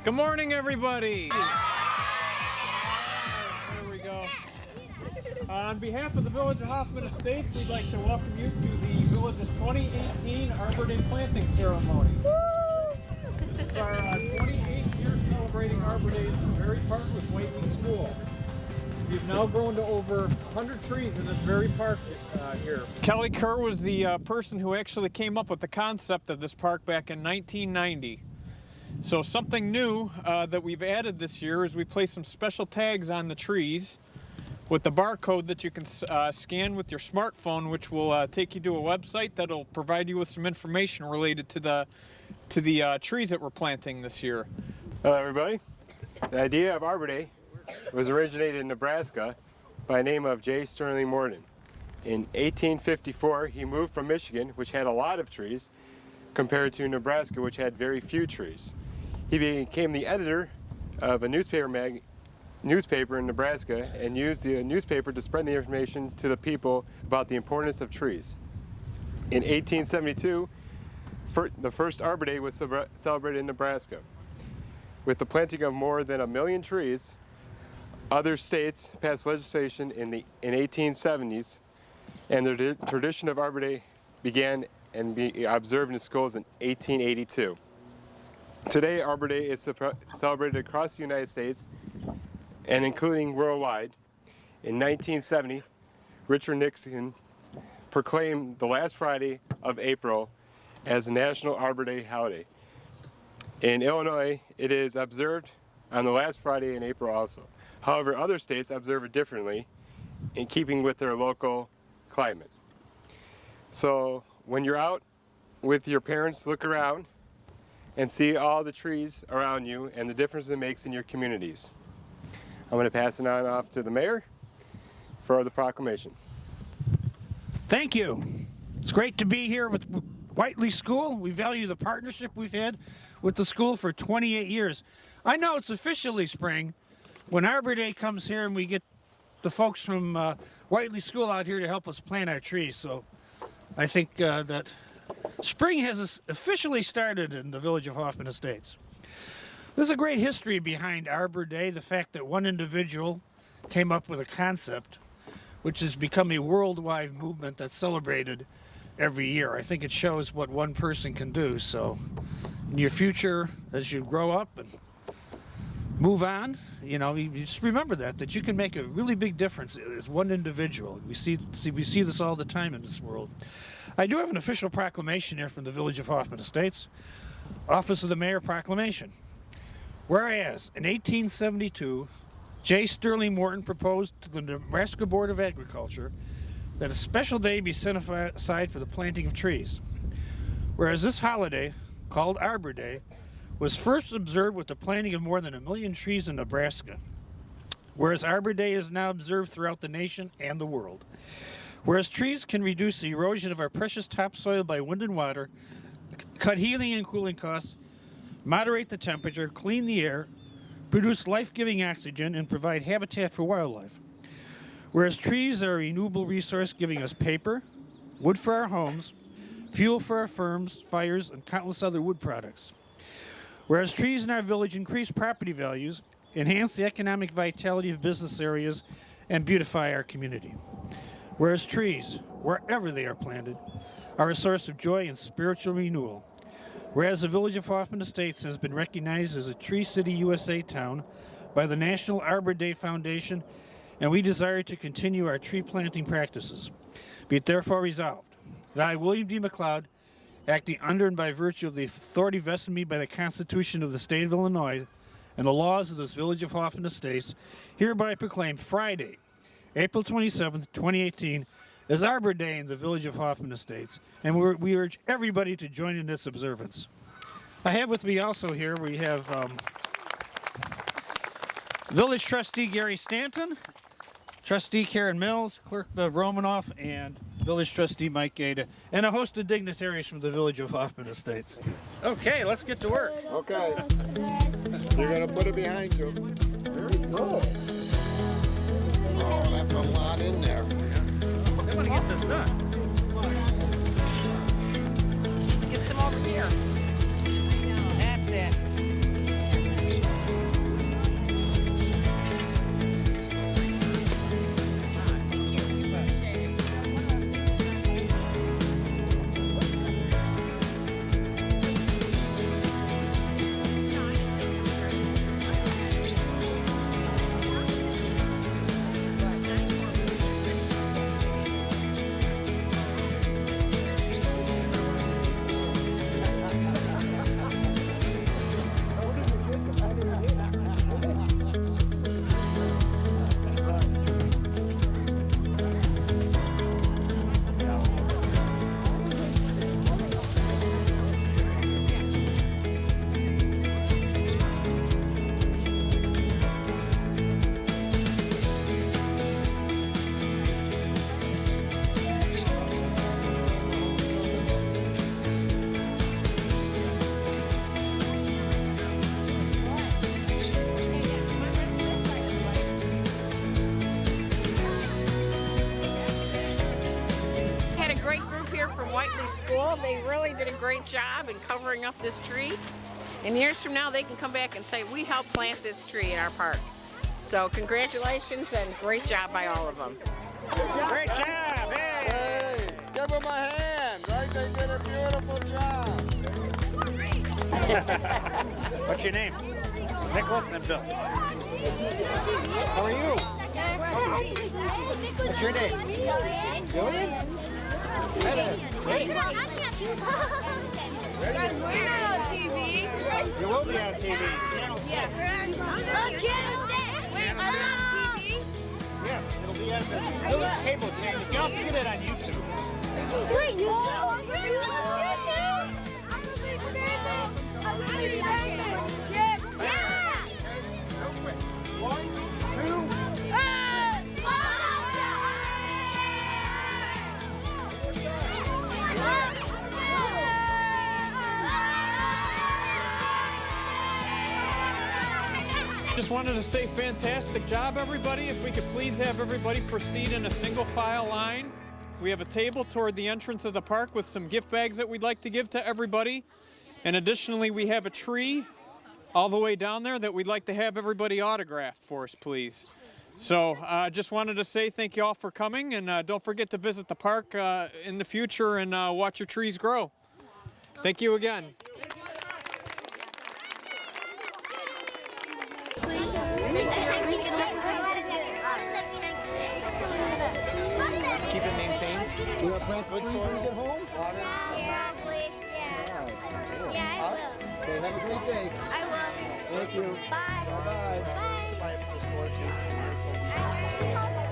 Good morning, everybody. There we go. On behalf of the Village of Hoffman Estates, we'd like to welcome you to the Village's 2018 Arbor Day planting ceremony. This is our 28th year celebrating Arbor Day in Berry Park with Whiteley School. We've now grown to over 100 trees in this very park here. Kelly Kerr was the person who actually came up with the concept of this park back in 1990. So something new that we've added this year is we place some special tags on the trees with the barcode that you can scan with your smartphone, which will take you to a website that'll provide you with some information related to the trees that we're planting this year. Hello everybody. The idea of Arbor Day was originated in Nebraska by the name of J. Sterling Morton. In 1854 he moved from Michigan, which had a lot of trees, compared to Nebraska, which had very few trees. He became the editor of a newspaper in Nebraska and used the newspaper to spread the information to the people about the importance of trees. In 1872, the first Arbor Day was celebrated in Nebraska. With the planting of more than 1 million trees, other states passed legislation in 1870s, and the tradition of Arbor Day began and be observed in schools in 1882. Today, Arbor Day is celebrated across the United States and including worldwide. In 1970, Richard Nixon proclaimed the last Friday of April as the National Arbor Day holiday. In Illinois, it is observed on the last Friday in April also. However, other states observe it differently in keeping with their local climate. So when you're out with your parents, look around and see all the trees around you and the difference it makes in your communities. I'm going to pass it on off to the mayor for the proclamation. Thank you. It's great to be here with Whiteley School. We value the partnership we've had with the school for 28 years. I know it's officially spring when Arbor Day comes here and we get the folks from Whiteley School out here to help us plant our trees. So I think that spring has officially started in the Village of Hoffman Estates. There's a great history behind Arbor Day, the fact that one individual came up with a concept which has become a worldwide movement that's celebrated every year. I think it shows what one person can do. So in your future, as you grow up and move on, you know, you just remember that you can make a really big difference as one individual. We see this all the time in this world. I do have an official proclamation here from the Village of Hoffman Estates, Office of the Mayor Proclamation. Whereas in 1872, J. Sterling Morton proposed to the Nebraska Board of Agriculture that a special day be set aside for the planting of trees. Whereas this holiday, called Arbor Day, was first observed with the planting of more than 1 million trees in Nebraska. Whereas Arbor Day is now observed throughout the nation and the world. Whereas trees can reduce the erosion of our precious topsoil by wind and water, cut heating and cooling costs, moderate the temperature, clean the air, produce life-giving oxygen, and provide habitat for wildlife. Whereas trees are a renewable resource giving us paper, wood for our homes, fuel for our firms, fires, and countless other wood products. Whereas trees in our village increase property values, enhance the economic vitality of business areas, and beautify our community. Whereas trees, wherever they are planted, are a source of joy and spiritual renewal. Whereas the Village of Hoffman Estates has been recognized as a Tree City USA town by the National Arbor Day Foundation, and we desire to continue our tree planting practices. Be it therefore resolved that I, William D. McLeod, acting under and by virtue of the authority vested in me by the Constitution of the State of Illinois and the laws of this Village of Hoffman Estates, hereby proclaim Friday, April 27th, 2018, as Arbor Day in the Village of Hoffman Estates, and we urge everybody to join in this observance. I have with me also here, we have Village Trustee Gary Stanton, Trustee Karen Mills, Clerk Bev Romanoff, and Village Trustee Mike Gaeta, and a host of dignitaries from the Village of Hoffman Estates. Okay, let's get to work. Okay. You're going to put it behind you. Very good. Oh, that's a lot in there. I'm going to get this done. Get some over here. That's it. great group here from Whiteley School. They really did a great job in covering up this tree. And years from now, they can come back and say, we helped plant this tree in our park. So congratulations and great job by all of them. Great job! Hey! Hey, give them a hand, right? They did a beautiful job. What's your name? Nicholas and Bill. How are you? What's your name? Julian? You will be on TV. Yes, it'll be on the Village Cable Channel. You can get it on YouTube. Wait, you Just wanted to say fantastic job, everybody. If we could please have everybody proceed in a single file line. We have a table toward the entrance of the park with some gift bags that we'd like to give to everybody. And additionally, we have a tree all the way down there that we'd like to have everybody autograph for us, please. So just wanted to say thank you all for coming, and don't forget to visit the park in the future and watch your trees grow. Thank you again. Keep it maintained. You want to plant good soil when you get home? Water? Probably, yeah. Yeah, I will. Okay, have a great day. I will. Thank you. Bye. Bye-bye. Bye. Bye for the storage.